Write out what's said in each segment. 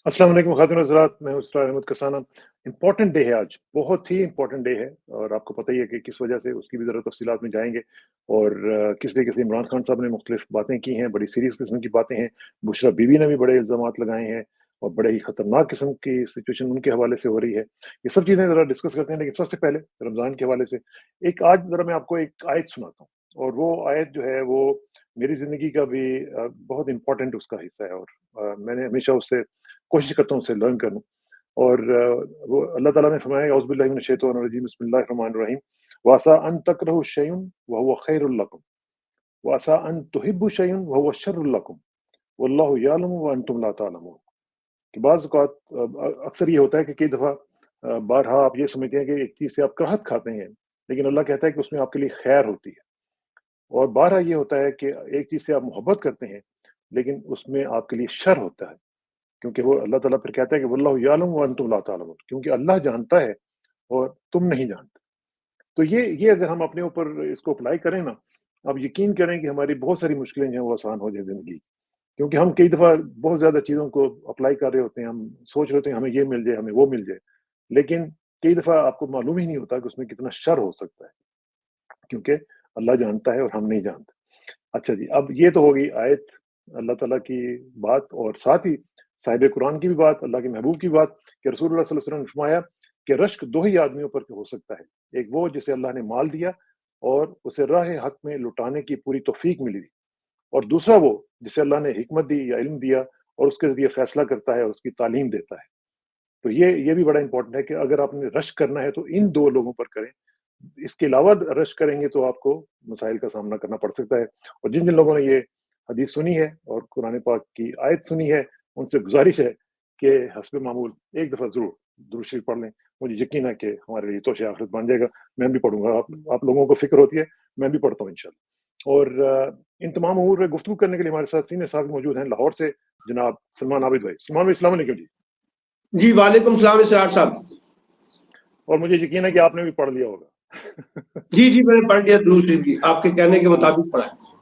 अस्सलाम वालेकुम खातून हज़रात, मैं हूँ इसरार अहमद कसाना। इम्पोर्टेंट डे है आज, बहुत ही इम्पोर्टेंट डे है और आपको पता ही है कि किस वजह से, उसकी भी ज़रा तफ़सीलात में जाएँगे। और किस तरीके से इमरान खान साहब ने मुख्तलिफ़ बातें की हैं, बड़ी सीरियस किस्म की बातें हैं। बुशरा बीवी ने भी बड़े इल्ज़ामात लगाए हैं और बड़े ही ख़तरनाक किस्म की सिचुएशन उनके हवाले से हो रही है। ये सब चीज़ें ज़रा डिस्कस करते हैं, लेकिन सबसे पहले रमज़ान के हवाले से एक आज ज़रा मैं आपको एक आयत सुनाता हूँ और वो आयत जो है वो मेरी ज़िंदगी का भी बहुत इम्पोर्टेंट उसका हिस्सा है और मैंने हमेशा उससे कोशिश करता हूँ उससे लर्न करूँ। और वो अल्लाह ताला ने फरमाया औज़ु बिल्लाहि मिनश शैतानिर रजीम बिस्मिल्लाहिर रहमानिर रहीम वअसा अन तकरहु शैअन व हुवा खैरुल लकुम वअसा अन तुहिब्बु शैअन व हुवा शर्रुल लकुम वल्लाहु यअलमु व अंतुम ला तअलमून। कि बाज़ औक़ात अक्सर ये होता है कि कई दफ़ा बारहा आप ये समझते हैं कि एक चीज़ से आप कराहत खाते हैं, लेकिन अल्लाह कहता है कि उसमें आपके लिए खैर होती है। और बारहा ये होता है कि एक चीज़ से आप मोहब्बत करते हैं, लेकिन उसमें आपके लिए शर होता है। क्योंकि वो अल्लाह ताला फिर कहता है कि वल्लाहु यअलम व अंतुम ला तअलमून, क्योंकि अल्लाह जानता है और तुम नहीं जानते। तो ये अगर हम अपने ऊपर इसको अप्लाई करें ना, आप यकीन करें कि हमारी बहुत सारी मुश्किलें जो हैं वो आसान हो जाए ज़िंदगी। क्योंकि हम कई दफ़ा बहुत ज़्यादा चीज़ों को अप्लाई कर रहे होते हैं, हम सोच रहे होते हैं हमें ये मिल जाए, हमें वो मिल जाए। लेकिन कई दफ़ा आपको मालूम ही नहीं होता कि उसमें कितना शर हो सकता है, क्योंकि अल्लाह जानता है और हम नहीं जानते। अच्छा जी, अब ये तो हो गई आयत अल्लाह ताला की बात और साथ ही साहिब कुरान की भी बात, अल्लाह के महबूब की बात कि रसूलुल्लाह सल्लल्लाहु अलैहि वसल्लम ने फरमाया कि रश्क 2 ही आदमियों पर हो सकता है। एक वो जिसे अल्लाह ने माल दिया और उसे राह हक में लुटाने की पूरी तौफ़ीक मिली थी और दूसरा वो जिसे अल्लाह ने हिकमत दी या इल्म दिया और उसके ज़रिए फ़ैसला करता है, उसकी तालीम देता है। तो ये भी बड़ा इम्पोर्टेंट है कि अगर आपने रश्क करना है तो इन 2 लोगों पर करें। इसके अलावा रश्क करेंगे तो आपको मसाइल का सामना करना पड़ सकता है। और जिन-जिन लोगों ने ये हदीस सुनी है और कुरान पाक की आयत सुनी है, उनसे गुज़ारिश है कि हस्बे मामूल एक दफ़ा ज़रूर दुरूद शरीफ पढ़ लें। मुझे यकीन है कि हमारे लिए तोशे आखिरत बन जाएगा। मैं भी पढ़ूँगा, आप लोगों को फ़िक्र होती है, मैं भी पढ़ता हूँ इंशाअल्लाह। और इन तमाम अमूर में गुफ्तगू करने के लिए हमारे साथ सीनियर साहब मौजूद हैं लाहौर से, जनाब सलमान आबिद भाई। सलमान भाई अस्सलाम वालेकुम जी। जी, वालेकुम सलाम इसरार साहब। और मुझे यकीन है कि आपने भी पढ़ लिया होगा। जी, जी, मैंने पढ़ लिया दुरूद शरीफ भी, आपके कहने के हाँ। मुताबिक पढ़ा है।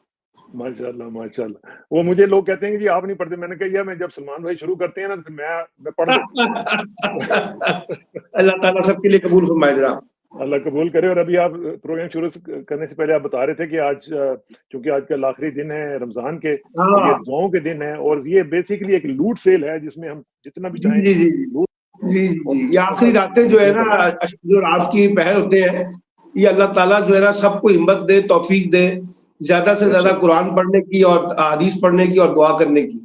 माशाल्लाह, माशाल्लाह। वो मुझे लोग कहते हैं कि जी आप नहीं पढ़ते, मैंने कहा यार मैं जब सलमान भाई शुरू करते हैं ना तो मैं पढ़ देता हूँ। अल्लाह ताला सबके लिए कबूल फरमाए जनाब। अल्लाह कबूल करे। और अभी आप प्रोग्राम शुरू करने से पहले आप बता रहे थे कि आज चूँकि आज कल आखिरी दिन है रमज़ान के, तो ये हाँ। दुआओं के दिन है और ये बेसिकली एक लूट सेल है जिसमें हम जितना भी जी, चाहें जी, जी, लूट जी। जी, जी, और जी। ये पैसा आखिरी रातें जो है वसूल ना, कर लें। जो रात की पहर होते हैं, ये अल्लाह ताला जो है ना सबको हिम्मत दे, तौफीक दे, ज़्यादा से ज़्यादा बेशक, कुरान पढ़ने की और हदीस पढ़ने की और दुआ करने की।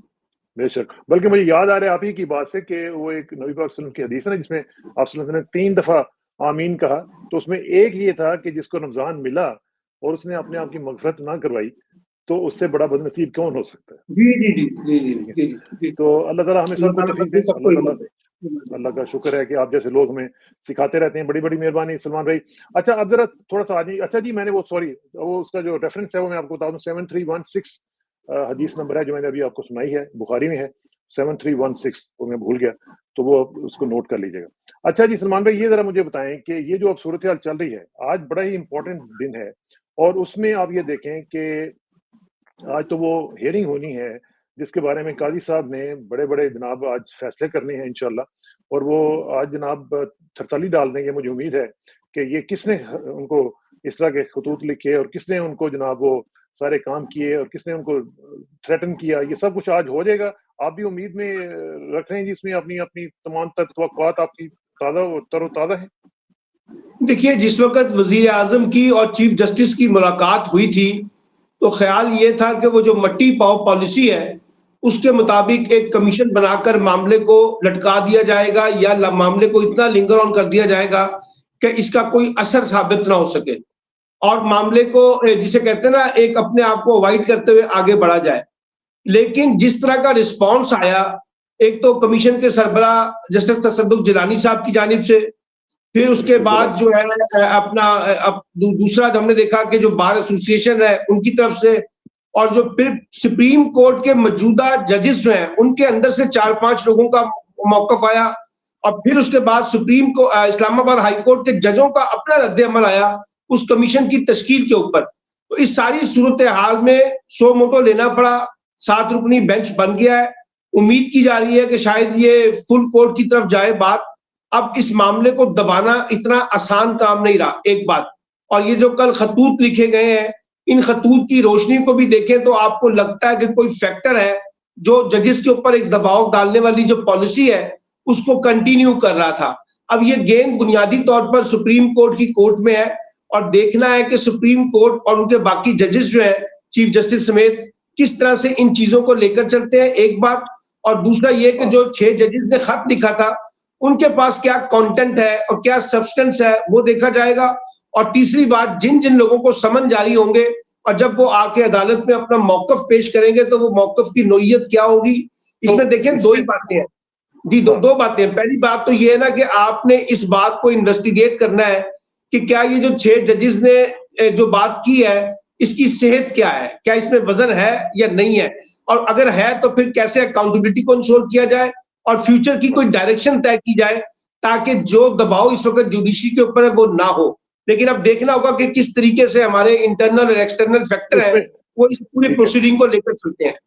बेशक। बल्कि मुझे याद आ रहा है आप ही की बात से कि वो एक नबी पाक सल्लल्लाहु अलैहि वसल्लम की हदीस है ना जिसमें आप सल्लल्लाहु अलैहि वसल्लम ने 3 दफ़ा आमीन कहा, तो उसमें एक ये था कि जिसको रमज़ान मिला और उसने अपने आप की मग़फ़िरत ना करवाई, तो उससे बड़ा बदनसीब कौन हो सकता है? जी, जी, जी, जी, जी, ठीक है। जी, जी। तो अल्लाह ताला हमें अल्लाह सबको ताला तौफ़ीक दे। सबको अल्लाह ताला हिम्मत दे। हिम्मत दे। अल्लाह का शुक्र है कि आप जैसे लोग हमें सिखाते रहते हैं, बड़ी-बड़ी मेहरबानी सलमान भाई। अच्छा अब ज़रा थोड़ा-सा आ जाइए। अच्छा जी मैंने वो सॉरी वो उसका जो रेफ़रेंस है वो मैं आपको बता दूँ 7316 हदीस नंबर है जो मैंने अभी आपको सुनाई है, बुखारी में है 7316 वो मैं भूल गया, तो वो आप उसको नोट कर लीजिएगा। अच्छा जी सलमान भाई ये ज़रा मुझे बताएँ कि ये जो अब सूरत-ए-हाल चल रही है, आज बड़ा ही इम्पोर्टेंट दिन है और उसमें आप ये देखें कि आज तो वो हियरिंग होनी है, जिसके बारे में काज़ी साहब ने बड़े-बड़े जनाब आज फैसले करने हैं इंशाअल्लाह और वो आज जनाब थरथली डाल देंगे मुझे उम्मीद है कि ये किसने उनको इस तरह के खतूत लिखे और किसने उनको जनाब वो सारे काम किए और किसने उनको थ्रेटन किया, ये सब कुछ आज हो जाएगा। आप भी उम्मीद में रख रहे हैं जी इसमें अपनी अपनी तमाम तवक्कुआत आपकी ताज़ा तरोताज़ा हैं? देखिए, जिस वक़्त वज़ीर-ए-आज़म की और चीफ़ जस्टिस की मुलाकात हुई थी, तो ख़्याल ये था कि वो जो मट्टी पाओ पॉलिसी है, उसके मुताबिक एक कमीशन बनाकर मामले को लटका दिया जाएगा या मामले को इतना लिंगर ऑन कर दिया जाएगा कि इसका कोई असर साबित ना हो सके और मामले को जिसे कहते हैं ना, एक अपने आप को अवॉइड करते हुए आगे बढ़ा जाए। लेकिन जिस तरह का रिस्पॉन्स आया, एक तो कमीशन के सरबरा जस्टिस तसद्दुक़ जिलानी साहब की जानिब से, फिर उसके बिल्कुल बाद जिलानी। जो है अपना अब दूसरा हमने देखा कि जो बार एसोसिएशन है उनकी तरफ से और जो फिर सुप्रीम कोर्ट के मौजूदा जजेस जो हैं उनके अंदर से 4-5 लोगों का मौक़िफ़ आया और फिर उसके बाद सुप्रीम को इस्लामाबाद हाई कोर्ट के जजों का अपना रद्द-ए-अमल आया उस कमीशन की तश्कील के ऊपर। तो इस सारी सूरत-ए-हाल में सो मोटो लेना पड़ा, 7 रुकनी बेंच बन गया है उम्मीद की जा रही है कि शायद ये फुल कोर्ट की तरफ जाए बात। अब इस मामले को दबाना इतना आसान काम नहीं रहा, एक बात। और ये जो कल खतूत लिखे गए हैं, इन खतूत की रोशनी को भी देखें तो आपको लगता है कि कोई फैक्टर है जो जजेस के ऊपर एक दबाव डालने वाली जो पॉलिसी है उसको कंटिन्यू कर रहा था। अब ये गेंद बुनियादी तौर पर सुप्रीम कोर्ट की कोर्ट में है और देखना है कि सुप्रीम कोर्ट और उनके बाकी जजेस जो है चीफ जस्टिस समेत किस तरह से इन चीजों को लेकर चलते हैं, एक बात। और दूसरा ये कि जो 6 जजेस ने खत लिखा था उनके पास क्या कंटेंट है और क्या सब्सटेंस है वो देखा जाएगा। और तीसरी बात, जिन जिन लोगों को समन जारी होंगे और जब वो आके अदालत में अपना मौकफ पेश करेंगे तो वो मौकफ की नोयत क्या होगी, इसमें देखें दो ही बातें हैं जी, दो बातें हैं। पहली बात तो ये है ना कि आपने इस बात को इन्वेस्टिगेट करना है कि क्या ये जो 6 जजेस ने जो बात की है इसकी सेहत क्या है, क्या इसमें वजन है या नहीं है, और अगर है तो फिर कैसे अकाउंटेबिलिटी को इंश्योर किया जाए और फ्यूचर की कोई डायरेक्शन तय की जाए ताकि जो दबाव इस वक्त जुडिशरी के ऊपर है वो ना हो। लेकिन अब देखना होगा कि किस तरीके से हमारे इंटरनल और एक्सटर्नल फैक्टर है वो इस पूरी प्रोसीडिंग को लेकर चलते हैं।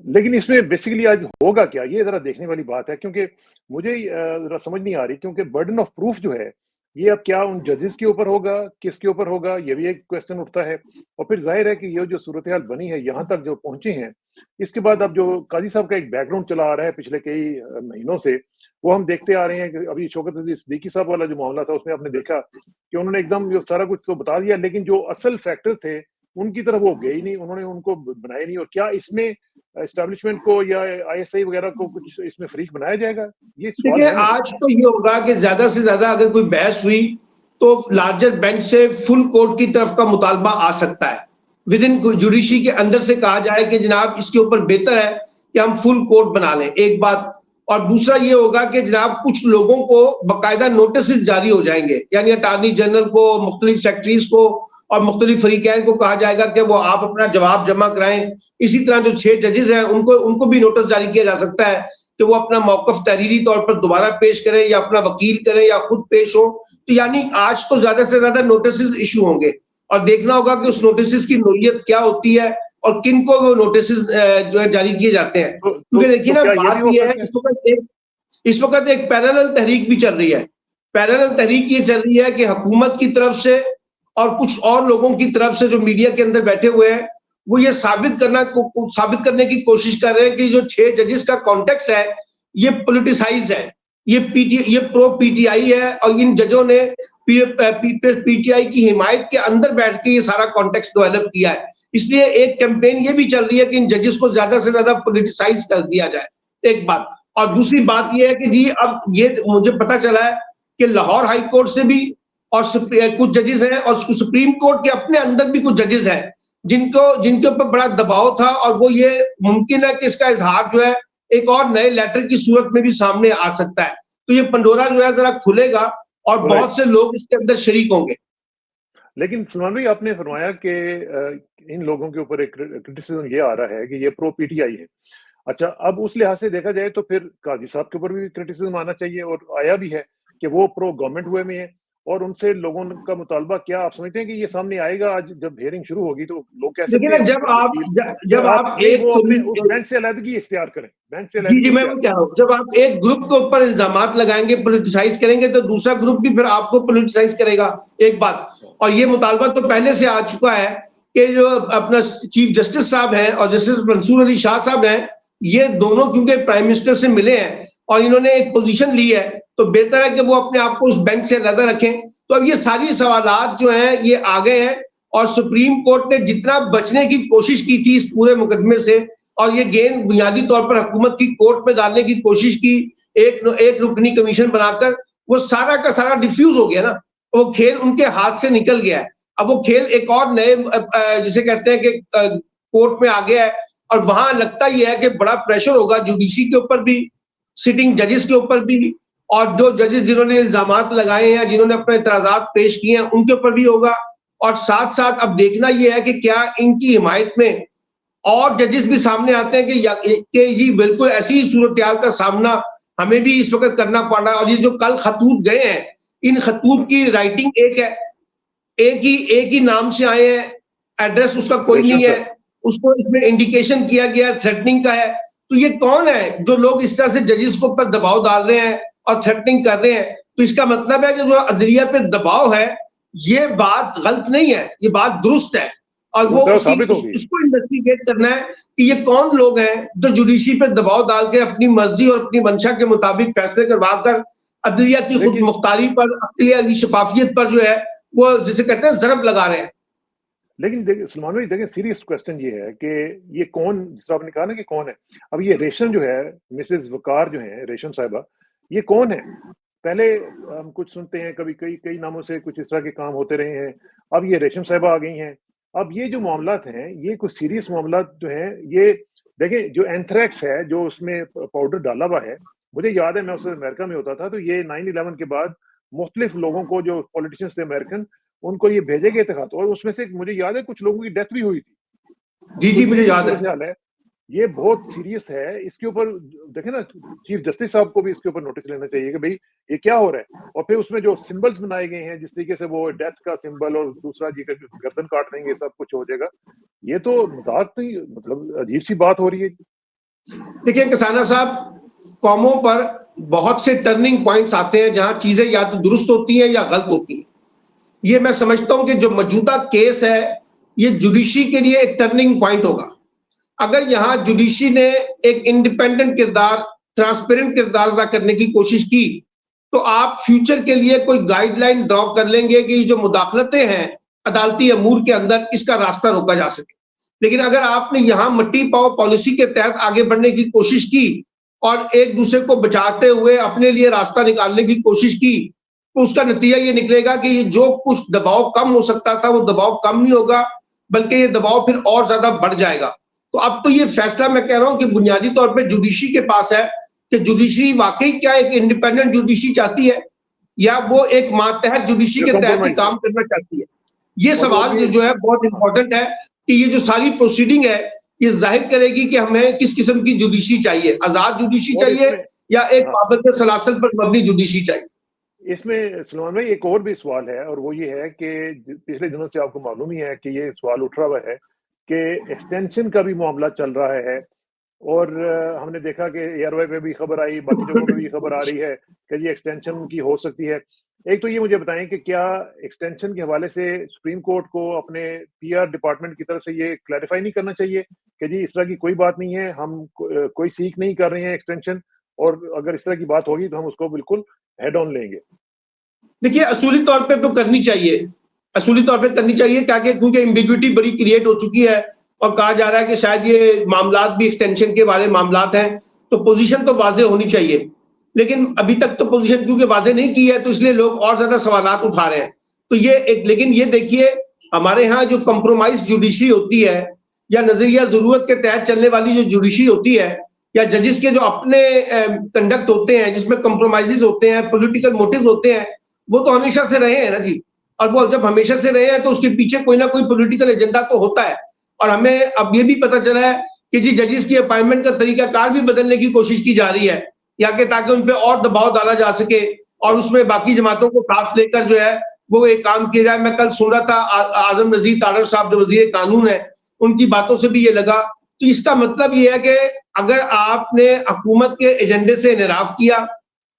लेकिन इसमें बेसिकली आज होगा क्या, ये जरा देखने वाली बात है, क्योंकि मुझे जरा समझ नहीं आ रही, क्योंकि बर्डन ऑफ प्रूफ जो है ये अब क्या उन जजेस के ऊपर होगा, किसके ऊपर होगा, ये भी एक क्वेश्चन उठता है। और फिर जाहिर है कि ये जो सूरत हाल बनी है यहाँ तक जो पहुंचे हैं, इसके बाद अब जो काजी साहब का एक बैकग्राउंड चला आ रहा है पिछले कई महीनों से, वो हम देखते आ रहे हैं कि अभी शौकत अजीज सिद्दीकी साहब वाला जो मामला था उसमें आपने देखा कि उन्होंने एकदम जो सारा कुछ तो बता दिया, लेकिन जो असल फैक्टर थे उनकी तरफ वो गए ही नहीं, उन्होंने उनको बनाया नहीं। और क्या इसमें एस्टैब्लिशमेंट को या आईएसआई वगैरह को कुछ इसमें फ्रीक बनाया जाएगा, ये सवाल देखिए है। आज तो ये होगा कि ज्यादा से ज्यादा अगर कोई बहस हुई तो लार्जर बेंच से फुल कोर्ट की तरफ का मुतालबा आ सकता है। विद इन जुडिशरी के अंदर से कहा जाए कि जनाब इसके ऊपर बेहतर है कि हम फुल कोर्ट बना लें, एक बात। और दूसरा ये होगा कि जनाब कुछ लोगों को बाकायदा नोटिस जारी हो जाएंगे, यानी अटॉर्नी जनरल को, मुख्तलिफ सेक्रेटरीज को और मुख्तलिफ फरीकैन को कहा जाएगा कि वो आप अपना जवाब जमा कराएं। इसी तरह जो 6 जजेस हैं उनको भी नोटिस जारी किया जा सकता है कि वो अपना मौकफ तहरीरी तौर पर दोबारा पेश करें या अपना वकील करें या खुद पेश हो। तो यानी आज तो ज्यादा से ज्यादा नोटिस इशू होंगे और देखना होगा कि उस नोटिस की नोयत क्या होती है और किन को वो नोटिस जो है जारी किए जाते हैं। क्योंकि देखिए ना बात ये है, इस वक्त एक पैरेलल तहरीक भी चल रही है। पैरेलल तहरीक ये चल रही है कि हुकूमत की तरफ से और कुछ और लोगों की तरफ से जो मीडिया के अंदर बैठे हुए हैं वो ये साबित करने की कोशिश कर रहे हैं कि जो 6 जजेस का कॉन्टेक्स्ट है ये पॉलिटिसाइज है, ये प्रो पीटीआई है और इन जजों ने पीटीआई की हिमायत के अंदर बैठ के ये सारा कॉन्टेक्स्ट डेवलप किया है। इसलिए एक कैंपेन ये भी चल रही है कि इन जजेस को ज्यादा से ज्यादा पॉलिटिसाइज कर दिया जाए, एक बात। और दूसरी बात ये है कि जी अब ये मुझे पता चला है कि लाहौर हाई कोर्ट से भी और कुछ जजेस हैं और सुप्रीम कोर्ट के अपने अंदर भी कुछ जजेस हैं जिनके ऊपर बड़ा दबाव था और वो ये मुमकिन है कि इसका इजहार जो है एक और नए लेटर की सूरत में भी सामने आ सकता है। तो ये पंडोरा जो है जरा खुलेगा और बहुत से लोग इसके अंदर शरीक होंगे। लेकिन सलमान भाई आपने फरमाया कि इन लोगों के ऊपर एक क्रिटिसिज्म ये आ रहा है कि ये प्रो पीटीआई है। अच्छा, अब उस लिहाज से देखा जाए तो फिर काजी साहब के ऊपर भी क्रिटिसिज्म आना चाहिए और आया भी है कि वो प्रो गवर्नमेंट हुए में है और उनसे लोगों का मुतालबा क्या आप समझते हैं कि ये सामने आएगा आज जब हियरिंग शुरू होगी तो लोग कह सकते हैं जब आप एक वो अपने उस बेंच से अलहदगी इख्तियार करें, बेंच से जी मैं वो कह रहा हूँ, जब आप एक ग्रुप के ऊपर इल्जामात लगाएंगे, पॉलिटिसाइज करेंगे तो दूसरा ग्रुप भी फिर आपको पॉलिटिसाइज करेगा, एक बात। और ये मुतालबा तो पहले से आ चुका है कि जो अपना चीफ जस्टिस साहब हैं और जस्टिस मंसूर अली शाह साहब हैं, ये दोनों क्योंकि प्राइम मिनिस्टर से मिले हैं और इन्होंने एक पोजीशन ली है तो बेहतर है कि वो अपने आप को उस बेंच से अलग रखें। तो अब ये सारी सवालात जो हैं ये आ गए हैं और सुप्रीम कोर्ट ने जितना बचने की कोशिश की थी इस पूरे मुकदमे से और ये गेंद बुनियादी तौर पर हुकूमत की कोर्ट में डालने की कोशिश की एक रुकनी कमीशन बनाकर, वो सारा का सारा डिफ्यूज हो गया ना, वो खेल उनके हाथ से निकल गया है। अब वो खेल एक और नए जिसे कहते हैं कि कोर्ट में आ गया है और वहां लगता ही है कि बड़ा प्रेशर होगा जुडिशरी के ऊपर भी, सिटिंग जजेस के ऊपर भी और जो जजेस जिन्होंने इल्जामात लगाए हैं, जिन्होंने अपने इतराजात पेश किए हैं उनके ऊपर भी होगा। और साथ साथ अब देखना यह है कि क्या इनकी हिमायत में और जजेस भी सामने आते हैं कि जी बिल्कुल ऐसी ही सूरत का सामना हमें भी इस वक्त करना पड़ रहा है। और ये जो कल खतूत गए हैं, इन खतूत की राइटिंग एक है, एक ही नाम से आए हैं, एड्रेस उसका कोई नहीं है, उसको इसमें इंडिकेशन किया गया थ्रेटनिंग का है। तो ये कौन है जो लोग इस तरह से जजेस को ऊपर दबाव डाल रहे हैं और थ्रेटनिंग कर रहे हैं? तो इसका मतलब है कि जो अदलिया पे दबाव है, ये बात गलत नहीं है, ये बात दुरुस्त है, और वो उसको इन्वेस्टिगेट करना है कि ये कौन लोग हैं जो जुडिशरी पे दबाव डाल के अपनी मर्जी और अपनी मंशा के मुताबिक फैसले करवाकर अदलिया की खुद मुख्तारी पर, अदलिया की शफाफियत पर जो है वो जिसे कहते हैं ज़रब लगा रहे हैं। लेकिन देखिए सलमान भाई, देखिए सीरियस क्वेश्चन ये है कि ये कौन, जिस तरह आपने कहा ना कि कौन है, अब ये रेशम जो है, मिसेस वकार जो है, रेशम साहिबा, ये कौन है? पहले हम कुछ सुनते हैं, कभी कई नामों से कुछ इस तरह के काम होते रहे हैं, अब ये रेशम साहिबा आ गई हैं। अब ये जो मामलात हैं, ये कुछ सीरियस मामलात जो हैं, ये देखें, जो एंथ्रैक्स है, जो उसमें पाउडर डाला हुआ है, मुझे याद है मैं उस वक्त अमेरिका में होता था, तो ये 9/11 के बाद मुख्तलिफ लोगों को, जो पॉलिटिशियंस थे अमेरिकन, उनको ये भेजे गए थे खत, और उसमें से मुझे याद है कुछ लोगों की डेथ भी हुई थी। जी मुझे याद है। ये बहुत सीरियस है, इसके ऊपर देखें ना, चीफ जस्टिस साहब को भी इसके ऊपर नोटिस लेना चाहिए कि भाई ये क्या हो रहा है। और फिर उसमें जो सिंबल्स बनाए गए हैं, जिस तरीके से वो डेथ का सिंबल और दूसरा जी गर्दन काट देंगे, सब कुछ हो जाएगा, ये तो मजाक नहीं, मतलब अजीब सी बात हो रही है। देखिए किसाना साहब, कौमों पर बहुत से टर्निंग पॉइंट्स आते हैं जहां चीजें या तो दुरुस्त होती हैं या गलत होती हैं। ये मैं समझता हूं कि जो मौजूदा केस है, ये जुडिशरी के लिए एक टर्निंग पॉइंट होगा। अगर यहाँ जुडिशरी ने एक इंडिपेंडेंट किरदार, ट्रांसपेरेंट किरदार अदा करने की कोशिश की, तो आप फ्यूचर के लिए कोई गाइडलाइन ड्रॉ कर लेंगे कि जो मुदाखलतें हैं अदालती अमूर के अंदर, इसका रास्ता रोका जा सके। लेकिन अगर आपने यहाँ मट्टी पाओ पॉलिसी के तहत आगे बढ़ने की कोशिश की और एक दूसरे को बचाते हुए अपने लिए रास्ता निकालने की कोशिश की, तो उसका नतीजा ये निकलेगा कि जो कुछ दबाव कम हो सकता था वो दबाव कम नहीं होगा, बल्कि ये दबाव फिर और ज्यादा बढ़ जाएगा। तो अब तो ये फैसला मैं कह रहा हूं कि बुनियादी तौर पे जुडिशरी के पास है कि जुडिशरी वाकई क्या एक इंडिपेंडेंट जुडिशरी चाहती है या वो एक मातहत जुडिशरी के तहत ही काम करना चाहती है। ये सवाल जो है बहुत इंपॉर्टेंट है कि ये जो सारी प्रोसीडिंग है, ये जाहिर करेगी कि हमें किस किस्म की जुडिशरी चाहिए, आजाद जुडिशरी चाहिए या एक पाबंद सलासल पर मबनी जुडिशरी चाहिए। इसमें सलमान भाई एक और भी सवाल है, और वो ये है कि पिछले दिनों से आपको मालूम ही है कि ये सवाल उठ रहा हुआ है कि एक्सटेंशन का भी मामला चल रहा है, और हमने देखा कि एयरवे पे भी खबर आई, बाकी जगहों पे भी खबर आ रही है कि ये एक्सटेंशन की हो सकती है। एक तो ये मुझे बताएं कि क्या एक्सटेंशन के हवाले से सुप्रीम कोर्ट को अपने पीआर डिपार्टमेंट की तरफ से ये क्लैरिफाई नहीं करना चाहिए कि जी इस तरह की कोई बात नहीं है, हम कोई सीख नहीं कर रहे हैं एक्सटेंशन, और अगर इस तरह की बात होगी तो हम उसको बिल्कुल हेड ऑन लेंगे। देखिए असूली तौर पे तो करनी चाहिए, असूली तौर पे करनी चाहिए, क्योंकि एम्बिग्युइटी बड़ी क्रिएट हो चुकी है और कहा जा रहा है कि शायद ये मामलात भी एक्सटेंशन के वाले मामलात हैं, तो पोजीशन तो वाजे होनी चाहिए। लेकिन अभी तक तो पोजीशन क्योंकि वाजे नहीं की है, तो इसलिए लोग और ज्यादा सवालात उठा रहे हैं। तो ये एक, लेकिन ये देखिए हमारे यहाँ जो कंप्रोमाइज जुडिशरी होती है या नजरिया जरूरत के तहत चलने वाली जो जुडिशरी होती है, या जजेस के जो अपने कंडक्ट होते हैं जिसमें कंप्रोमाइजेस होते हैं, पॉलिटिकल मोटिव्स होते हैं, वो तो हमेशा से रहे हैं ना जी। और वो जब हमेशा से रहे हैं तो उसके पीछे कोई ना कोई पॉलिटिकल एजेंडा तो होता है। और हमें अब ये भी पता चला है कि जी जजेस की अपॉइंटमेंट का तरीकाकार भी बदलने की कोशिश की जा रही है, या कि ताकि उन पे और दबाव डाला जा सके और उसमें बाकी जमातों को साथ लेकर जो है वो एक काम किया जाए। मैं कल सुन रहा था आजम नजीर तारड़ साहब जो वजीर कानून है, उनकी बातों से भी ये लगा। तो इसका मतलब ये है कि अगर आपने हुकूमत के एजेंडे से इनराफ किया,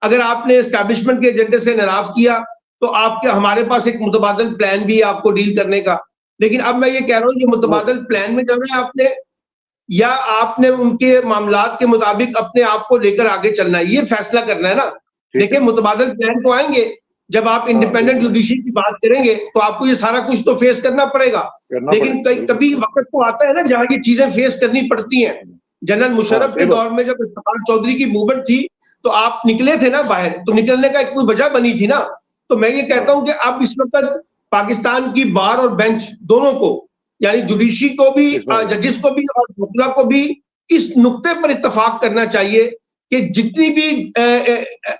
अगर आपने एस्टैब्लिशमेंट के एजेंडे से इनराफ किया, तो आपके हमारे पास एक मुतबादल प्लान भी है आपको डील करने का। लेकिन अब मैं ये कह रहा हूँ, ये मुतबादल प्लान में जाना है आपने, या आपने उनके मामलात के मुताबिक अपने आप को लेकर आगे चलना है, ये फैसला करना है ना। देखिए मुतबादल प्लान तो आएंगे जब आप इंडिपेंडेंट जुडिशरी की बात करेंगे, तो आपको ये सारा कुछ तो फेस करना पड़ेगा। लेकिन कभी वक्त तो आता है ना जहां ये चीजें फेस करनी पड़ती हैं। जनरल मुशर्रफ के दौर में जब इफ्तिखार चौधरी की मूवमेंट थी, तो आप निकले थे ना बाहर, तो निकलने का एक कोई वजह बनी थी ना। तो मैं ये कहता हूं कि अब इस वक्त पाकिस्तान की बार और बेंच दोनों को, यानी जुडिशरी को भी, जजेस को भी और वकला को भी इस नुक्ते पर इत्तफाक करना चाहिए कि जितनी भी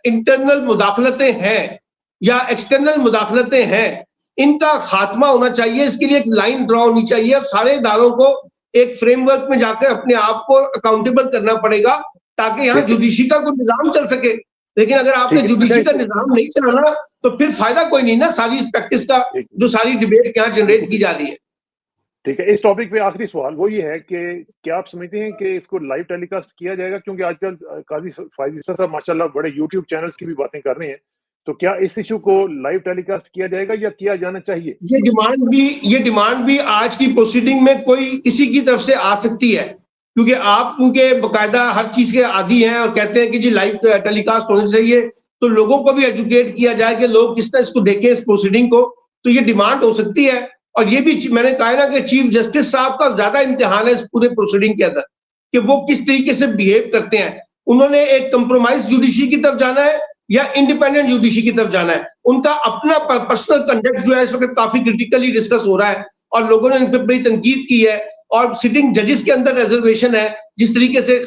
इंटरनल मुदाखलतें हैं या एक्सटर्नल मुदाखलतें हैं, इनका खात्मा होना चाहिए। इसके लिए एक लाइन ड्रॉ होनी चाहिए और सारे इदारों को एक फ्रेमवर्क में जाकर अपने आप को अकाउंटेबल करना पड़ेगा, ताकि यहाँ जुडिशरी का कोई निजाम चल सके। लेकिन अगर आपने जुडिशरी का निजाम नहीं चलाना, तो फिर फायदा कोई नहीं ना सारी इस प्रैक्टिस का, जो सारी डिबेट यहाँ जनरेट की जा रही है। ठीक है, इस टॉपिक पे आखिरी सवाल वो ये है कि क्या आप समझते हैं कि इसको लाइव टेलीकास्ट किया जाएगा? क्योंकि आजकल काज़ी फ़ायज़ ईसा साहब माशाल्लाह बड़े यूट्यूब चैनल्स की भी बातें कर रहे हैं। तो क्या इस इश्यू को लाइव टेलीकास्ट किया जाएगा या किया जाना चाहिए? ये डिमांड भी आज की प्रोसीडिंग में कोई किसी की तरफ से आ सकती है, क्योंकि आप क्योंकि बकायदा हर चीज के आदी हैं और कहते हैं कि जी लाइव टेलीकास्ट होना चाहिए, तो लोगों को भी एजुकेट किया जाए कि लोग किस तरह इसको देखें इस प्रोसीडिंग को। तो ये डिमांड हो सकती है, और ये भी मैंने कहा ना कि चीफ जस्टिस साहब का ज्यादा इम्तिहान है इस पूरे प्रोसीडिंग के अंदर कि वो किस तरीके से बिहेव करते हैं। उन्होंने एक कंप्रोमाइज जुडिशरी की तरफ जाना है या इंडिपेंडेंट जुडिशरी की तरफ जाना है। उनका अपना पर्सनल कंडक्ट जो है इस वक्त काफी क्रिटिकली डिस्कस हो रहा है और लोगों ने इन पर बड़ी तनकीद की है, और सिटिंग जजेस के अंदर रिजर्वेशन है जिस तरीके से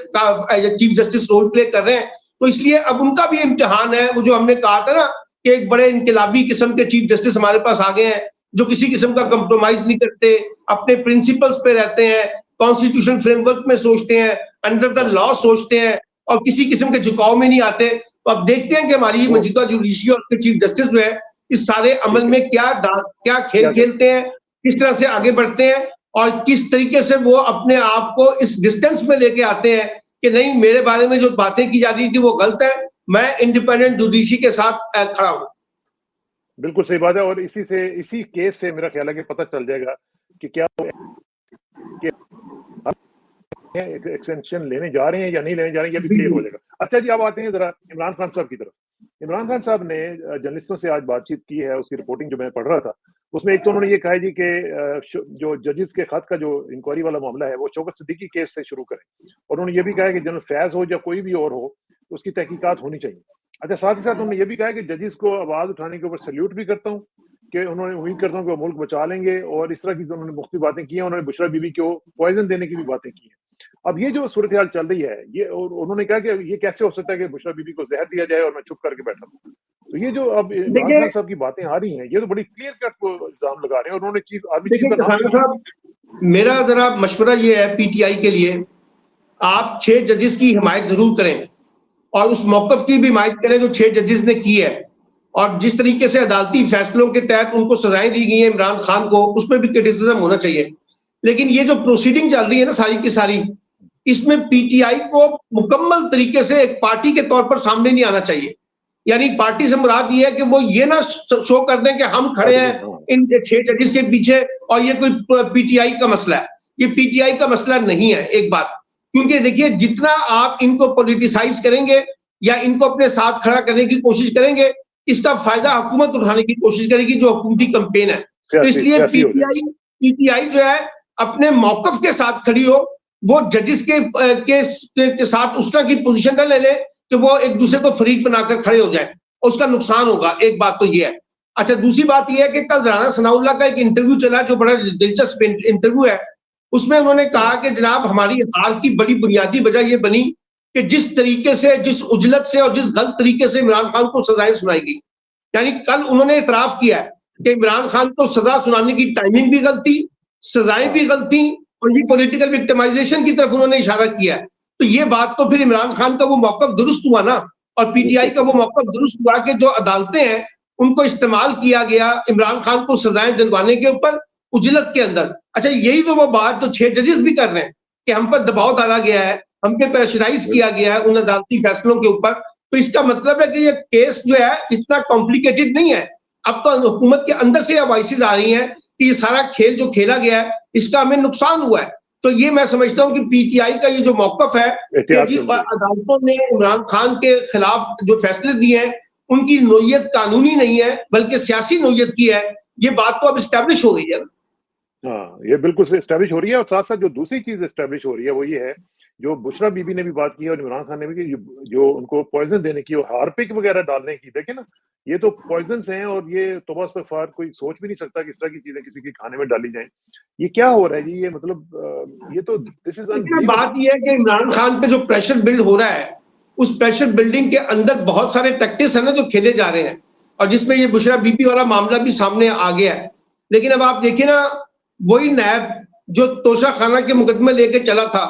चीफ जस्टिस रोल प्ले कर रहे हैं। तो इसलिए अब उनका भी इम्तिहान है, वो जो हमने कहा था ना कि एक बड़े इनकलाबी किस्म के चीफ जस्टिस हमारे पास आ गए हैं जो किसी किस्म का कंप्रोमाइज नहीं करते, अपने प्रिंसिपल्स पे रहते हैं, कॉन्स्टिट्यूशन फ्रेमवर्क में सोचते हैं, अंडर द लॉ सोचते हैं और किसी किस्म के झुकाव में नहीं आते। तो अब देखते हैं कि हमारी मौजूदा जुडिशरी और चीफ जस्टिस जो है इस सारे अमल में क्या खेल खेलते हैं, किस तरह से आगे बढ़ते हैं और किस तरीके से वो अपने आप को इस डिस्टेंस में लेके आते हैं कि नहीं, मेरे बारे में जो बातें की जा रही थी वो गलत है, मैं इंडिपेंडेंट जुडिशरी के साथ खड़ा हूं। बिल्कुल सही बात है, और इसी केस से मेरा ख्याल है कि पता चल जाएगा कि क्या एक्सटेंशन लेने जा रहे हैं या नहीं लेने जा रहे हैं, ये भी क्लियर हो जाएगा। अच्छा जी, अब आते हैं जरा इमरान खान साहब की तरफ। इमरान खान साहब ने जर्नलिस्टों से आज बातचीत की है, उसकी रिपोर्टिंग जो मैं पढ़ रहा था उसमें एक तो उन्होंने ये कहा जी कि जो जजेस के खत का जो इंक्वायरी वाला मामला है वो शौकत सिद्दीकी केस से शुरू करें, और उन्होंने ये भी कहा है कि जनरल फैज हो या कोई भी और हो उसकी तहकीकात होनी चाहिए। अच्छा, साथ ही साथ उन्होंने ये भी कहा है कि जजेस को आवाज उठाने के ऊपर सैल्यूट भी करता हूँ कि उन्होंने उम्मीद करता हूँ कि वो मुल्क बचा लेंगे, और इस तरह की उन्होंने मुख्तलिफ बातें की हैं। उन्होंने बुशरा बीबी को पॉइजन देने की भी बातें की हैं। अब ये जो सूरत हाल चल रही है, ये और उन्होंने कहा कि ये कैसे हो सकता है कि बुशरा बीबी को जहर दिया जाए और मैं चुप करके बैठा हूँ। तो ये जो अब इमरान खान साहब की बातें आ रही हैं, ये तो बड़ी क्लियर कट को इल्जाम लगा रहे हैं, और उन्होंने चीफ आर्मी चीफ का नाम साहब, मेरा जरा मशवरा ये है पीटीआई के लिए, आप 6 जजेस की हिमायत जरूर करें और उस मौकफ की भी हिमायत करें जो 6 जजेस ने की है, और जिस तरीके से अदालती फैसलों के तहत उनको सजाएं दी गई हैं इमरान खान को, उसमें भी क्रिटिसिज्म होना चाहिए। लेकिन ये जो प्रोसीडिंग चल रही है ना सारी की सारी, इसमें पीटीआई को मुकम्मल तरीके से एक पार्टी के तौर पर सामने नहीं आना चाहिए। यानी पार्टी से मुराद ये है कि वो ये ना शो कर दें कि हम खड़े हैं इन 6 जजेस के पीछे और ये कोई पीटीआई का मसला है। ये पीटीआई का मसला नहीं है, एक बात, क्योंकि देखिए जितना आप इनको पॉलिटिसाइज करेंगे या इनको अपने साथ खड़ा करने की कोशिश करेंगे, इसका फायदा हुकूमत उठाने की कोशिश करेगी जो हुकूमती कैंपेन है। तो इसलिए पीटीआई जो है अपने मौकफ के साथ खड़ी हो, वो जजेस के साथ उस तरह की पोजीशन न ले ले कि वो एक दूसरे को फरीक बनाकर खड़े हो जाए, उसका नुकसान होगा। एक बात तो ये है। अच्छा, दूसरी बात ये है कि कल राना सनाउल्लाह का एक इंटरव्यू चला जो बड़ा दिलचस्प इंटरव्यू है। उसमें उन्होंने कहा कि जनाब हमारी हार की बड़ी बुनियादी वजह यह बनी कि जिस तरीके से, जिस उजलत से और जिस गलत तरीके से इमरान खान को सजाएं सुनाई गई। यानी कल उन्होंने इतराफ किया है कि इमरान खान को सजा सुनाने की टाइमिंग भी गलत थी, सजाएं भी गलत थी, और ये पॉलिटिकल विक्टिमाइजेशन की तरफ उन्होंने इशारा किया है। तो ये बात तो फिर इमरान खान का वो मौकफ दुरुस्त हुआ ना, और पीटीआई का वो मौकफ दुरुस्त हुआ कि जो अदालतें हैं उनको इस्तेमाल किया गया इमरान खान को सजाएं दिलवाने के ऊपर उजलत के अंदर। अच्छा, यही तो वो बात जो 6 जजेस भी कर रहे हैं कि हम पर दबाव डाला गया है, हम पे प्रेशराइज किया गया है उन अदालती फैसलों के ऊपर। तो इसका मतलब है कि ये केस जो है इतना कॉम्प्लिकेटेड नहीं है। अब तो हुकूमत के अंदर से वॉइसेस आ रही हैं कि ये सारा खेल जो खेला गया है इसका हमें नुकसान हुआ है। तो ये मैं समझता हूं कि पीटीआई का ये जो मौकफ है कि अदालतों ने इमरान खान के खिलाफ जो फैसले दिए हैं उनकी नोयत कानूनी नहीं है बल्कि सियासी नोयत की है। ये बात तो अब इस्टेब्लिश हो गई है। हाँ, ये बिल्कुल से एस्टैब्लिश हो रही है, और साथ साथ जो दूसरी चीज एस्टैब्लिश हो रही है वो ये है, जो बुशरा बीबी ने भी बात की है और इमरान खान ने भी की, जो उनको पॉइजन देने की और हार्पिक वगैरह डालने की, देखे ना, ये तो पॉइजन हैं और ये तौबा इस्तग़फ़ार, कोई सोच भी नहीं सकता कि इस तरह की चीजें किसी के खाने में डाली जाएं। ये क्या हो रहा है जी? ये मतलब ये तो दिस इज बात ये है कि इमरान खान पे जो प्रेशर बिल्ड हो रहा है, उस प्रेशर बिल्डिंग के अंदर बहुत सारे टैक्टिक्स है ना जो खेले जा रहे हैं, और जिसमें ये बुशरा बीबी वाला मामला भी सामने आ गया है। लेकिन अब आप देखिए ना, वही नैब जो तोशा खाना के मुकदमे लेके चला था,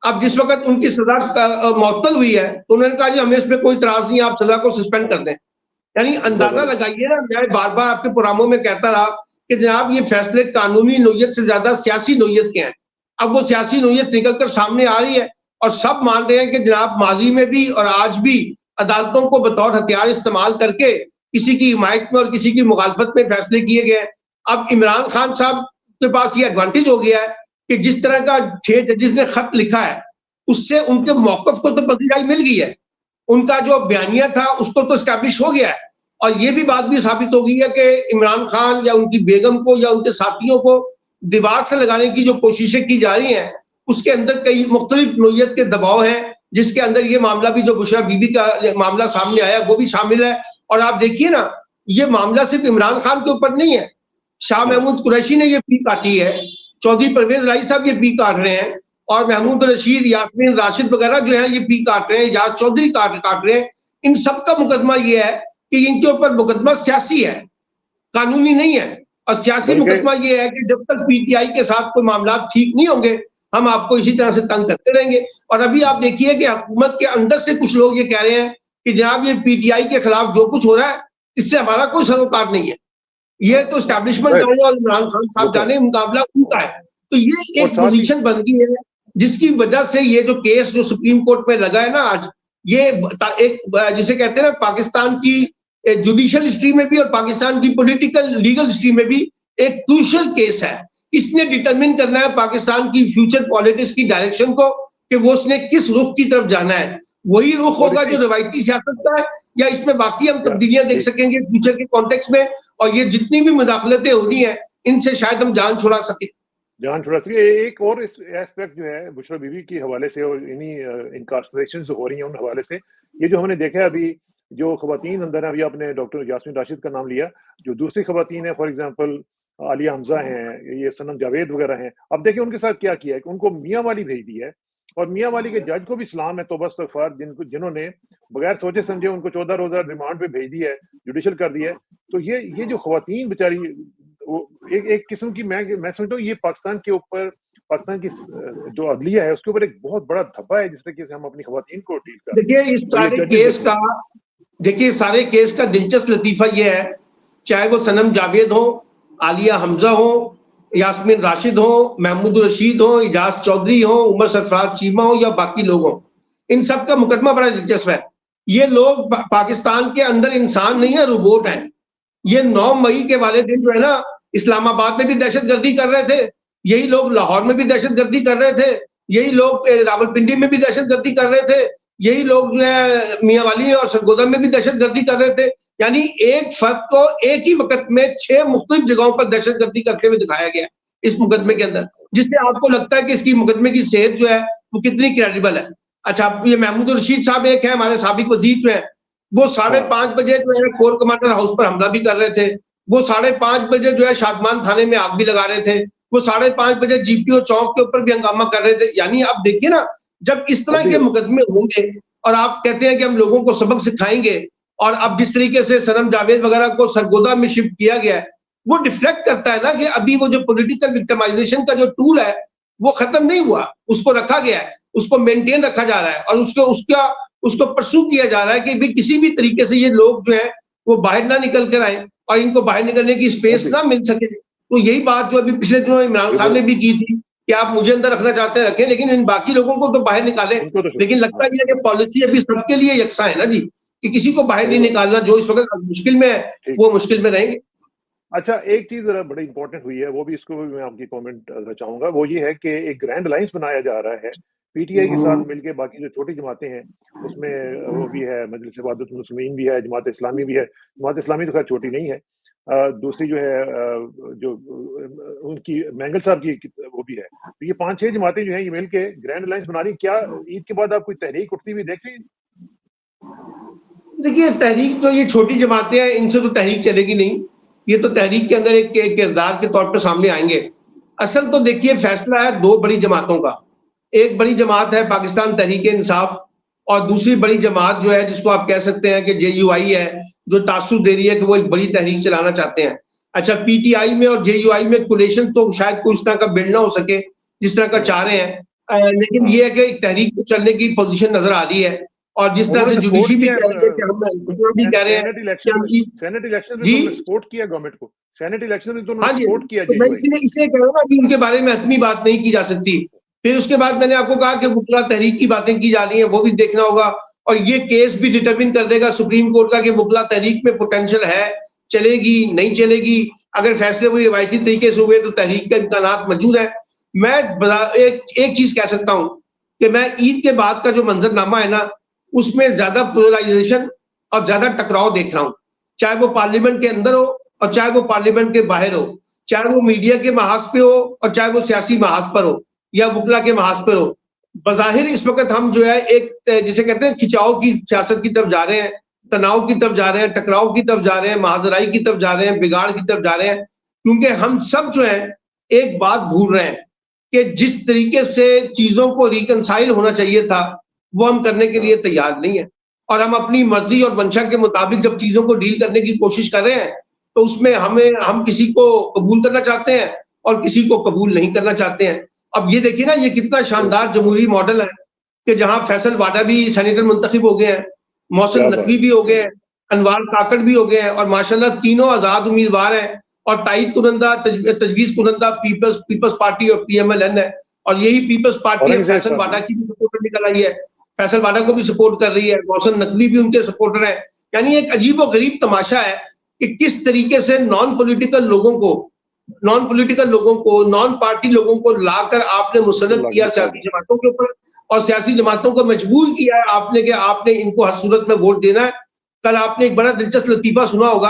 अब जिस वक्त उनकी सजा मुअत्तल हुई है तो उन्होंने कहा जी हमें इसमें कोई इतराज नहीं, आप सजा को सस्पेंड कर दें। यानी अंदाजा लगाइए ना, मैं बार बार आपके प्रोग्रामों में कहता रहा कि जनाब ये फैसले कानूनी नोयत से ज्यादा सियासी नोयत के हैं। अब वो सियासी नोयत निकलकर सामने आ रही है और सब मान रहे हैं कि जनाब माजी में भी और आज भी अदालतों को बतौर हथियार इस्तेमाल करके किसी की हिमायत में और किसी की मुखालफत में फैसले किए गए हैं। अब इमरान खान साहब के पास ये एडवांटेज हो गया है कि जिस तरह का 6 जजेस ने खत लिखा है उससे उनके मौकफ को तो पसीजाई मिल गई है, उनका जो बयानिया था उसको तो स्टैब्लिश हो गया है और ये भी बात भी साबित हो गई है कि इमरान खान या उनकी बेगम को या उनके साथियों को दीवार से लगाने की जो कोशिशें की जा रही हैं उसके अंदर कई मुख्तलिफ नोयत के दबाव हैं, जिसके अंदर ये मामला भी जो बुशरा बीबी का मामला सामने आया वो भी शामिल है। और आप देखिए ना, ये मामला सिर्फ इमरान खान के ऊपर नहीं है, शाह महमूद कुरैशी ने ये पी काटी है, चौधरी परवेज राई साहब ये पी काट रहे हैं और महमूद रशीद, यास्मीन राशिद वगैरह जो है ये पी काट रहे हैं, याज चौधरी काट रहे हैं। इन सब का मुकदमा ये है कि इनके ऊपर मुकदमा सियासी है, कानूनी नहीं है। और सियासी मुकदमा ये है कि जब तक पीटीआई के साथ कोई मामला ठीक नहीं होंगे हम आपको इसी तरह से तंग करते रहेंगे। और अभी आप देखिए कि हुकूमत के अंदर से कुछ लोग ये कह रहे हैं कि जनाब ये पीटीआई के खिलाफ जो कुछ हो रहा है इससे हमारा कोई सरोकार नहीं है, ये तो एस्टैब्लिशमेंट जाने और इमरान खान साहब जाने, मुकाबला उनका है। तो ये एक पोजीशन बन गई है जिसकी वजह से ये जो केस जो सुप्रीम कोर्ट में लगा है ना आज, ये एक जिसे कहते हैं ना पाकिस्तान की जुडिशियल हिस्ट्री में भी और पाकिस्तान की पॉलिटिकल लीगल हिस्ट्री में भी एक क्रूशियल केस है। इसने डिटरमिन करना है पाकिस्तान की फ्यूचर पॉलिटिक्स की डायरेक्शन को कि वो उसने किस रुख की तरफ जाना है। वही रुख होगा जो रवायती सियासत का है या इसमें बाकी हम तब्दीलियां देख सकेंगे फ्यूचर के कॉन्टेक्स्ट में, और ये जितनी भी मुदाखलतें हो रही हैं इनसे शायद हम जान छुड़ा सके। एक और इस एस्पेक्ट जो है बुशरा बीवी के हवाले से और इन्हीं इनकार्सरेशन जो हो रही हैं उन हवाले से, ये जो हमने देखा है अभी जो खवातीन अंदर है, अभी आपने डॉक्टर यास्मीन राशिद का नाम लिया, जो दूसरी खवातीन है फॉर एग्जांपल आलिया हमजा हैं, ये सनम जावेद वगैरह हैं, अब देखिए उनके साथ क्या किया है कि उनको मियाँ वाली भेज दी है और मियाँ वाली के जज को भी सलाम है तौबा इस्तग़फ़ार जिन्होंने बगैर सोचे समझे उनको 14 रोजा रिमांड पे भेज दिया है, जुडिशियल कर दिया है। तो ये जो खवातीन बेचारी वो एक किस्म की मैं समझता हूँ ये पाकिस्तान के ऊपर, पाकिस्तान की जो अदलिया है उसके ऊपर एक बहुत बड़ा धब्बा है जिस तरीके से हम अपनी खवातीन को डील कर। देखिए इस सारे केस का दिलचस्प लतीफा ये है, चाहे वो सनम जावेद हो, आलिया हमजा हो, यास्मीन राशिद हो, महमूद रशीद हो, इजाज चौधरी हो, उमर सरफराज चीमा हो या बाकी लोग हो, इन सब का मुकदमा बड़ा दिलचस्प है। ये लोग पाकिस्तान के अंदर इंसान नहीं है, रोबोट हैं। ये 9 मई के वाले दिन जो है ना इस्लामाबाद में भी दहशतगर्दी कर रहे थे, यही लोग लाहौर में भी दहशतगर्दी कर रहे थे, यही लोग रावलपिंडी में भी दहशतगर्दी कर रहे थे, यही लोग जो है मियांवाली और सरगोदा में भी दहशतगर्दी कर रहे थे। यानी एक फर्द को एक ही वक्त में 6 मुख्तलिफ जगहों पर दहशतगर्दी करते हुए दिखाया गया इस मुकदमे के अंदर, जिससे आपको लगता है कि इसकी मुकदमे की सेहत जो है वो कितनी क्रेडिबल है। अच्छा, ये महमूद रशीद साहब एक है हमारे साबिक वजीर जो है, वो 5:30 बजे जो है कोर कमांडर हाउस पर हमला भी कर रहे थे, वो 5:30 बजे जो है शादमान थाने में आग भी लगा रहे थे, वो 5:30 बजे जीपीओ चौक के ऊपर भी हंगामा कर रहे थे। यानी आप देखिए ना, जब इस तरह के मुकदमे होंगे और आप कहते हैं कि हम लोगों को सबक सिखाएंगे, और अब जिस तरीके से सनम जावेद वगैरह को सरगोदा में शिफ्ट किया गया है, वो डिफ्लेक्ट करता है ना कि अभी वो जो पॉलिटिकल विक्टिमाइजेशन का जो टूल है वो खत्म नहीं हुआ, उसको रखा गया है, उसको मेंटेन रखा जा रहा है और उसको परसू किया जा रहा है कि भी किसी भी तरीके से ये लोग जो है वो बाहर ना निकल कर आए और इनको बाहर निकलने की स्पेस ना मिल सके। तो यही बात जो अभी पिछले दिनों इमरान खान ने भी की थी कि आप मुझे अंदर रखना चाहते हैं रखें, लेकिन इन बाकी लोगों को तो बाहर निकालें। लेकिन लगता ही है कि पॉलिसी अभी सबके लिए यकसा है ना जी, कि किसी को बाहर नहीं निकालना, जो इस वक्त मुश्किल में है वो मुश्किल में रहेंगे। अच्छा, एक चीज जरा बड़ी इंपॉर्टेंट हुई है, वो भी इसको भी मैं आपकी कमेंट चाहूंगा, वो ये है कि एक ग्रैंड अलायंस बनाया जा रहा है पीटीआई के साथ मिलके, बाकी जो छोटी जमातें हैं उसमें वो भी है, मजलिस वहादतुल मुस्लिमीन भी है, जमात इस्लामी भी है। जमात इस्लामी तो खैर छोटी नहीं है, दूसरी जो है जो उनकी मैंगल साहब की वो भी है। तो ये 5-6 जमातें जो हैं ये मिलके ग्रैंड अलायंस बना रही। क्या ईद के बाद आप कोई तहरीक उठती हुई देख रही हैं? देखिए, तहरीक तो ये छोटी जमातें हैं, इनसे तो तहरीक चलेगी नहीं, ये तो तहरीक के अंदर एक किरदार के तौर पर सामने आएंगे। असल तो देखिए फैसला है 2 बड़ी जमातों का, एक बड़ी जमात है पाकिस्तान तहरीक इंसाफ और दूसरी बड़ी जमात जो है जिसको आप कह सकते हैं कि जेयूआई है, जो तासुब दे रही है कि वो एक बड़ी तहरीक चलाना चाहते हैं। अच्छा, पीटीआई में और जेयूआई में कोलेशन तो शायद कोई इस तरह का बिल्ड ना हो सके जिस तरह का चाह रहे हैं, लेकिन ये है कि एक तहरीक चलने की पोजीशन नजर आ रही है। और जिस तरह से जुडिशरी भी कह रही है कि हम भी कह रहे हैं कि हम सेनेट इलेक्शन में तुमने सपोर्ट किया गवर्नमेंट को, सेनेट इलेक्शन में तुमने सपोर्ट किया। तो मैं इसलिए कह रहा हूँ ना कि उनके बारे में हतमी बात नहीं की जा सकती। फिर उसके बाद मैंने आपको कहा कि वकला तहरीक की बातें की जा रही है, वो भी देखना होगा, और ये केस भी डिटरमिन कर देगा सुप्रीम कोर्ट का कि वकला तहरीक में पोटेंशियल है, चलेगी नहीं चलेगी। अगर फैसले वही रिवायती तरीके से हुए तो तहरीक का इम्कानात मौजूद है। मैं एक चीज कह सकता हूँ कि मैं ईद के बाद का जो मंजरनामा है ना, उसमें ज्यादा पोलराइजेशन और ज्यादा टकराव देख रहा हूँ, चाहे वो पार्लियामेंट के अंदर हो और चाहे वो पार्लियामेंट के बाहर हो, चाहे वो मीडिया के महाज पे हो और चाहे वो सियासी महाज पर हो या वकला के महाज पर हो। बज़ाहिर इस वक्त हम जो है एक जिसे कहते हैं खिंचाव की सियासत की तरफ जा रहे हैं, तनाव की तरफ जा रहे हैं, टकराव की तरफ जा रहे हैं, महाजराई की तरफ जा रहे हैं, बिगाड़ की तरफ जा रहे हैं, क्योंकि हम सब जो है एक बात भूल रहे हैं कि जिस तरीके से चीजों को रिकंसाइल होना चाहिए था वो हम करने के लिए तैयार नहीं है, और हम अपनी मर्जी और मंशा के मुताबिक जब चीजों को डील करने की कोशिश कर रहे हैं तो उसमें हम किसी को कबूल करना चाहते हैं और किसी को कबूल नहीं करना चाहते हैं। अब ये देखिए ना, ये कितना शानदार जमहूरी मॉडल है कि जहां फैसल वाडा भी सेनेटर मुंतखब हो गए हैं, मोहसिन नकवी भी हो गए हैं, अनवार काकड़ भी हो गए हैं, और माशाल्लाह तीनों आजाद उम्मीदवार हैं, और ताइद कुनंदा तजवीज कुनंदा पीपल्स पार्टी और PMLN है, और यही पीपल्स पार्टी फैसल वाडा की भी सपोर्टर निकल आई है, फैसल वाडा को भी सपोर्ट कर रही है, मोहसिन नकवी भी उनके सपोर्टर है। यानी एक अजीब व गरीब तमाशा है कि किस तरीके से नॉन पॉलिटिकल लोगों को, नॉन पार्टी लोगों को लाकर आपने मुसल्लत किया सियासी जमातों के ऊपर, और सियासी जमातों को मजबूर किया है आपने कि आपने इनको हर सूरत में वोट देना है। कल आपने एक बड़ा दिलचस्प लतीफा सुना होगा,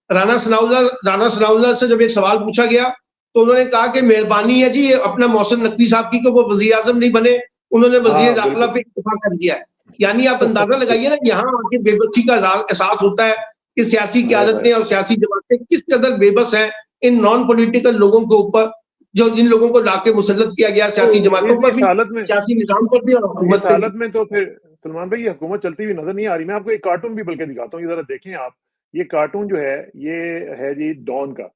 राना सनाउल्लाह से जब एक सवाल पूछा गया तो उन्होंने कहा कि मेहरबानी है जी अपना मोहसिन नकवी साहब की, को वो वज़ीर आज़म नहीं बने, उन्होंने वज़ीर दाखिला पे इस्तीफा कर दिया है। यानी आप अंदाजा लगाइए ना, यहाँ आके बेबसी का एहसास होता है कि सियासी क़यादतें और सियासी जमातें किस कदर बेबस हैं इन नॉन पॉलिटिकल लोगों के ऊपर, जो जिन लोगों को लाके मुसल्लत किया गया सियासी जमातों पर भी, सियासी निजाम पर भी और हुकूमत हालत में। तो फिर सलमान भाई ये हुकूमत चलती हुई नजर नहीं आ रही। मैं आपको एक कार्टून भी बल्कि दिखाता हूँ, ये जरा देखें आप। ये कार्टून जो है ये है जी डॉन का।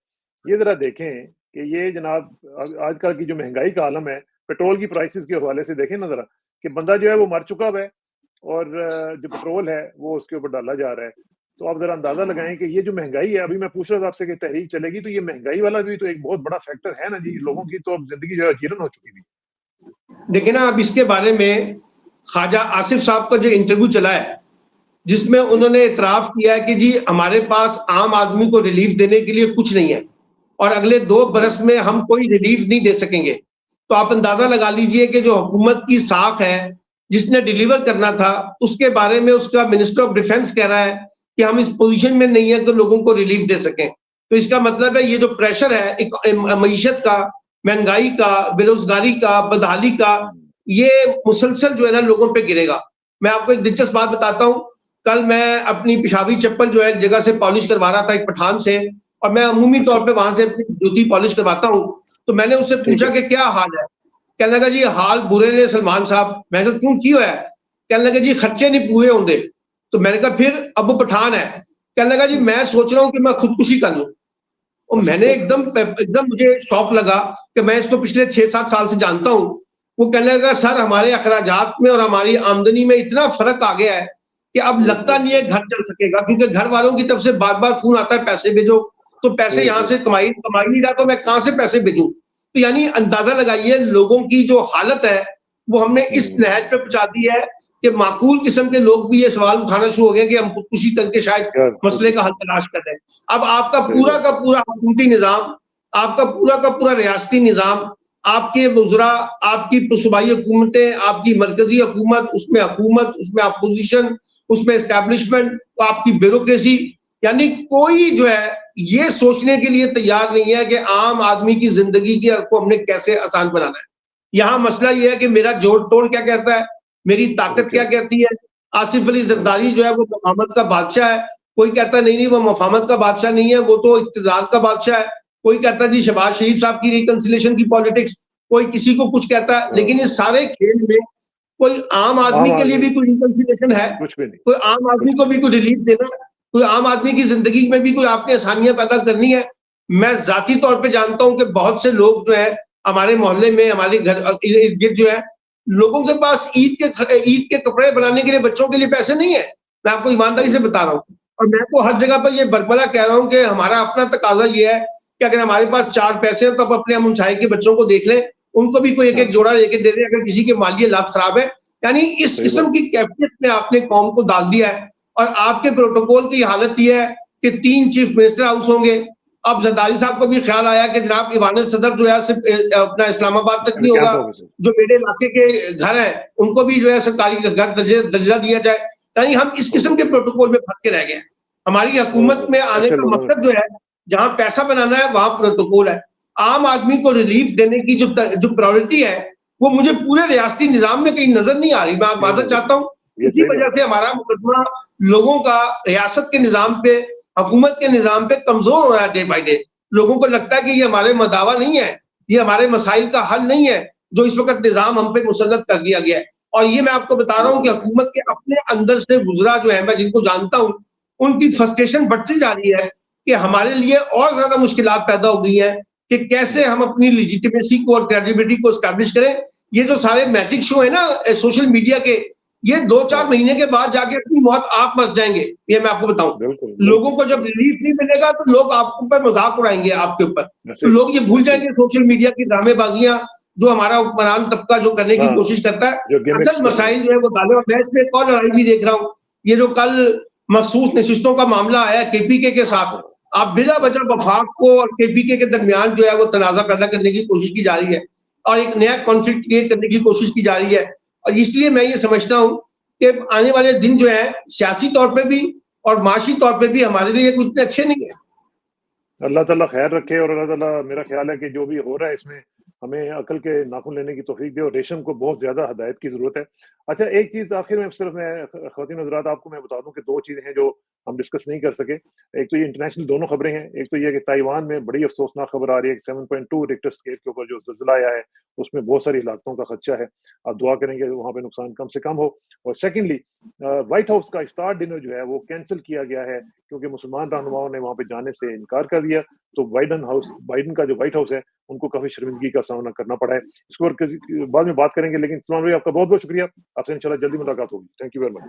ये जरा देखें कि ये जनाब आजकल की जो महंगाई का आलम है, पेट्रोल की प्राइसेस के हवाले से देखें ना जरा, कि बंदा जो है वो मर चुका है और जो पेट्रोल है वो उसके ऊपर डाला जा रहा है। तो आप जरा अंदाजा लगाएं कि ये जो महंगाई है, अभी मैं पूछ रहा था आपसे कि तहरीक चलेगी, तो ये महंगाई वाला भी तो एक बहुत बड़ा फैक्टर है ना जी। लोगों की तो अब जिंदगी जो है जीर्ण हो चुकी थी। देखिए ना, अब इसके बारे में ख्वाजा आसिफ साहब का जो इंटरव्यू चला है, जिसमें उन्होंने इतराफ किया है कि जी हमारे पास आम आदमी को रिलीफ देने के लिए कुछ नहीं है और अगले 2 बरस में हम कोई रिलीफ नहीं दे सकेंगे। तो आप अंदाजा लगा लीजिए कि जो हुकूमत की साख है जिसने डिलीवर करना था, उसके बारे में उसका मिनिस्टर ऑफ डिफेंस कह रहा है कि हम इस पोजीशन में नहीं है कि लोगों को रिलीफ दे सकें। तो इसका मतलब है ये जो प्रेशर है मईशत का, महंगाई का, बेरोजगारी का, बदहाली का, ये मुसलसल जो है ना लोगों पे गिरेगा। मैं आपको एक दिलचस्प बात बताता हूँ। कल मैं अपनी पेशावरी चप्पल जो है एक जगह से पॉलिश करवा रहा था, एक पठान से, और मैं अमूमी तौर पे वहां से अपनी जूती पॉलिश करवाता हूँ। तो मैंने उससे पूछा कि क्या हाल है, कहने लगा जी हाल बुरे ने सलमान साहब। मैं कहा क्यों, की है? कहने लगा जी खर्चे नहीं पूरे होंगे। तो मैंने कहा फिर, अब वो पठान है। कहने लगा जी मैं सोच रहा हूँ कि मैं खुदकुशी कर लूं। और मैंने एकदम मुझे शौक लगा कि मैं इसको पिछले 6-7 साल से जानता हूँ। वो कहने लगा सर हमारे अखराजात में और हमारी आमदनी में इतना फर्क आ गया है कि अब लगता नहीं है घर चल सकेगा, क्योंकि घर वालों की तरफ से बार बार फोन आता है पैसे भेजो, तो पैसे यहाँ से कमाई नहीं रहा, तो मैं कहाँ से पैसे भेजूं। तो यानी अंदाजा लगाइए लोगों की जो हालत है वो हमने इस नहज पे पहुंचा दी है कि माकूल किस्म के लोग भी ये सवाल उठाना शुरू हो गए कि हम खुदकुशी करके शायद मसले का हल तलाश कर रहे हैं। अब आपका पूरा का पूरा हुकूमती निजाम, आपका पूरा का पूरा रियासती निजाम, आपके वज़रा, आपकी सूबाई हुकूमतें, आपकी मरकजी हुकूमत, उसमें अपोजिशन, उसमें एस्टैब्लिशमेंट, आपकी ब्यूरोक्रेसी, यानी कोई जो है ये सोचने के लिए तैयार नहीं है कि आम आदमी की जिंदगी को हमने कैसे आसान बनाना है। यहाँ मसला ये है कि मेरा जोड़ तोड़ क्या कहता है, मेरी ताकत क्या कहती है। आसिफ अली जरदारी जो है वो मफामत का बादशाह है, कोई कहता नहीं वो मफामत का बादशाह नहीं है, वो तो इक़्तिदार का बादशाह है। कोई कहता जी शहबाज शरीफ साहब की रिकंसिलेशन की पॉलिटिक्स, कोई किसी को कुछ कहता है। लेकिन इस सारे खेल में कोई आम आदमी के लिए भी कोई रिकंसिलेशन है, कोई आम आदमी को भी कोई रिलीफ देना, कोई आम आदमी की जिंदगी में भी कोई आपने आसानियां पैदा करनी है। मैं जाती तौर पे जानता हूं कि बहुत से लोग जो है हमारे मोहल्ले में, हमारे घर इर्द गिर्द जो है, लोगों के पास ईद के कपड़े बनाने के लिए बच्चों के लिए पैसे नहीं है। मैं आपको ईमानदारी से बता रहा हूँ, और मैं तो हर जगह पर ये बरबला कह रहा हूँ कि हमारा अपना तकाजा ये है कि अगर हमारे पास 4 पैसे हैं तो आप अपने हमसाये के बच्चों को देख लें, उनको भी कोई एक-एक जोड़ा लेके दे दें अगर किसी के माली हालात खराब है। यानी इस किस्म की कैफियत में आपने कौम को डाल दिया है, और आपके प्रोटोकॉल की हालत ये है कि 3 चीफ मिनिस्टर हाउस होंगे। अब जरदारी साहब को भी ख्याल आया कि जनाब ईवान सदर जो है सिर्फ अपना इस्लामाबाद तक नहीं होगा, जो मेरे इलाके के घर हैं उनको भी जो है सरकारी घर दर्जा दिया जाए। यानी हम इस किस्म के प्रोटोकॉल में फंस के रह गए हैं। हमारी हुकूमत में आने का मकसद जो है, जहां पैसा बनाना है वहां प्रोटोकॉल है। आम आदमी को रिलीफ देने की जो प्रायोरिटी है वो मुझे पूरे रियासती निजाम में कहीं नजर नहीं आ रही। मैं माजरत चाहता हूँ, इसी वजह से हमारा मुकदमा लोगों का रियासत के निजाम पे, हुकूमत के निजाम पे कमजोर हो रहा है डे बाई डे। लोगों को लगता है कि ये हमारे मदावा नहीं है, ये हमारे मसाइल का हल नहीं है जो इस वक्त निजाम हम पे मुसल्लत कर दिया गया है। और ये मैं आपको बता रहा हूँ कि हुकूमत के अपने अंदर से गुजरा जो है, मैं जिनको जानता हूँ, उनकी फ्रस्ट्रेशन बढ़ती जा रही है कि हमारे लिए और ज्यादा मुश्किलात पैदा हो गई है कि कैसे हम अपनी लेजिटिमेसी को और क्रेडिबिलिटी को एस्टैब्लिश करें। ये जो सारे मैजिक शो है ना सोशल मीडिया के, ये 2-4 महीने के बाद जाके अपनी मौत आप मर जाएंगे, ये मैं आपको बताऊं। लोगों को जब रिलीफ नहीं मिलेगा तो लोग आपके ऊपर मजाक उड़ाएंगे आपके ऊपर, तो लोग ये भूल जाएंगे सोशल मीडिया की ड्रामेबाजियां जो हमारा हुक्मरान तबका जो करने की कोशिश करता है। असल मसाइल जो है वो दाले, और मैं इसमें एक और लड़ाई भी देख रहा हूँ। ये जो कल मखसूस नशिस्तों का मामला आया केपीके के साथ, आप बिला वजह वफाक को और केपीके के दरमियान जो है वो तनाजा पैदा करने की कोशिश की जा रही है और एक नया कॉन्फ्लिक्ट क्रिएट करने की कोशिश की जा रही है। और इसलिए मैं ये समझता हूँ कि आने वाले दिन जो है सियासी तौर पे भी और माशी तौर पे भी हमारे लिए कुछ अच्छे नहीं है। अल्लाह ताला खैर रखे, और अल्लाह ताला, मेरा ख्याल है कि जो भी हो रहा है इसमें हमें अकल के नाखून लेने की तौफीक दे, और रेशम को बहुत ज्यादा हदायत की जरूरत है। अच्छा, एक चीज आखिर में सिर्फ मैं ख़वातीन हज़रात आपको मैं बता दूं कि 2 चीजें हैं जो हम डिस्कस नहीं कर सके। एक तो ये इंटरनेशनल दोनों खबरें हैं। एक तो ये कि ताइवान में बड़ी अफसोसनाक खबर आ रही है कि 7.2 रिक्टर स्केल के ऊपर जो ज़िलज़िला आया है उसमें बहुत सारी हलाकतों का खदशा है। आप दुआ करेंगे वहाँ पे नुकसान कम से कम हो। और सेकेंडली, व्हाइट हाउस का इफ्तार डिनर जो है वो कैंसिल किया गया है क्योंकि मुसलमान रहनुमाओं ने वहाँ पे जाने से इनकार कर दिया। तो बाइडन का जो व्हाइट हाउस है उनको काफी शर्मिंदगी का सामना करना पड़ा है। इसके ऊपर बाद में बात करेंगे, लेकिन सलमान भाई आपका बहुत बहुत शुक्रिया। आपसे इंशाल्लाह जल्दी मुलाकात होगी। Thank you very much.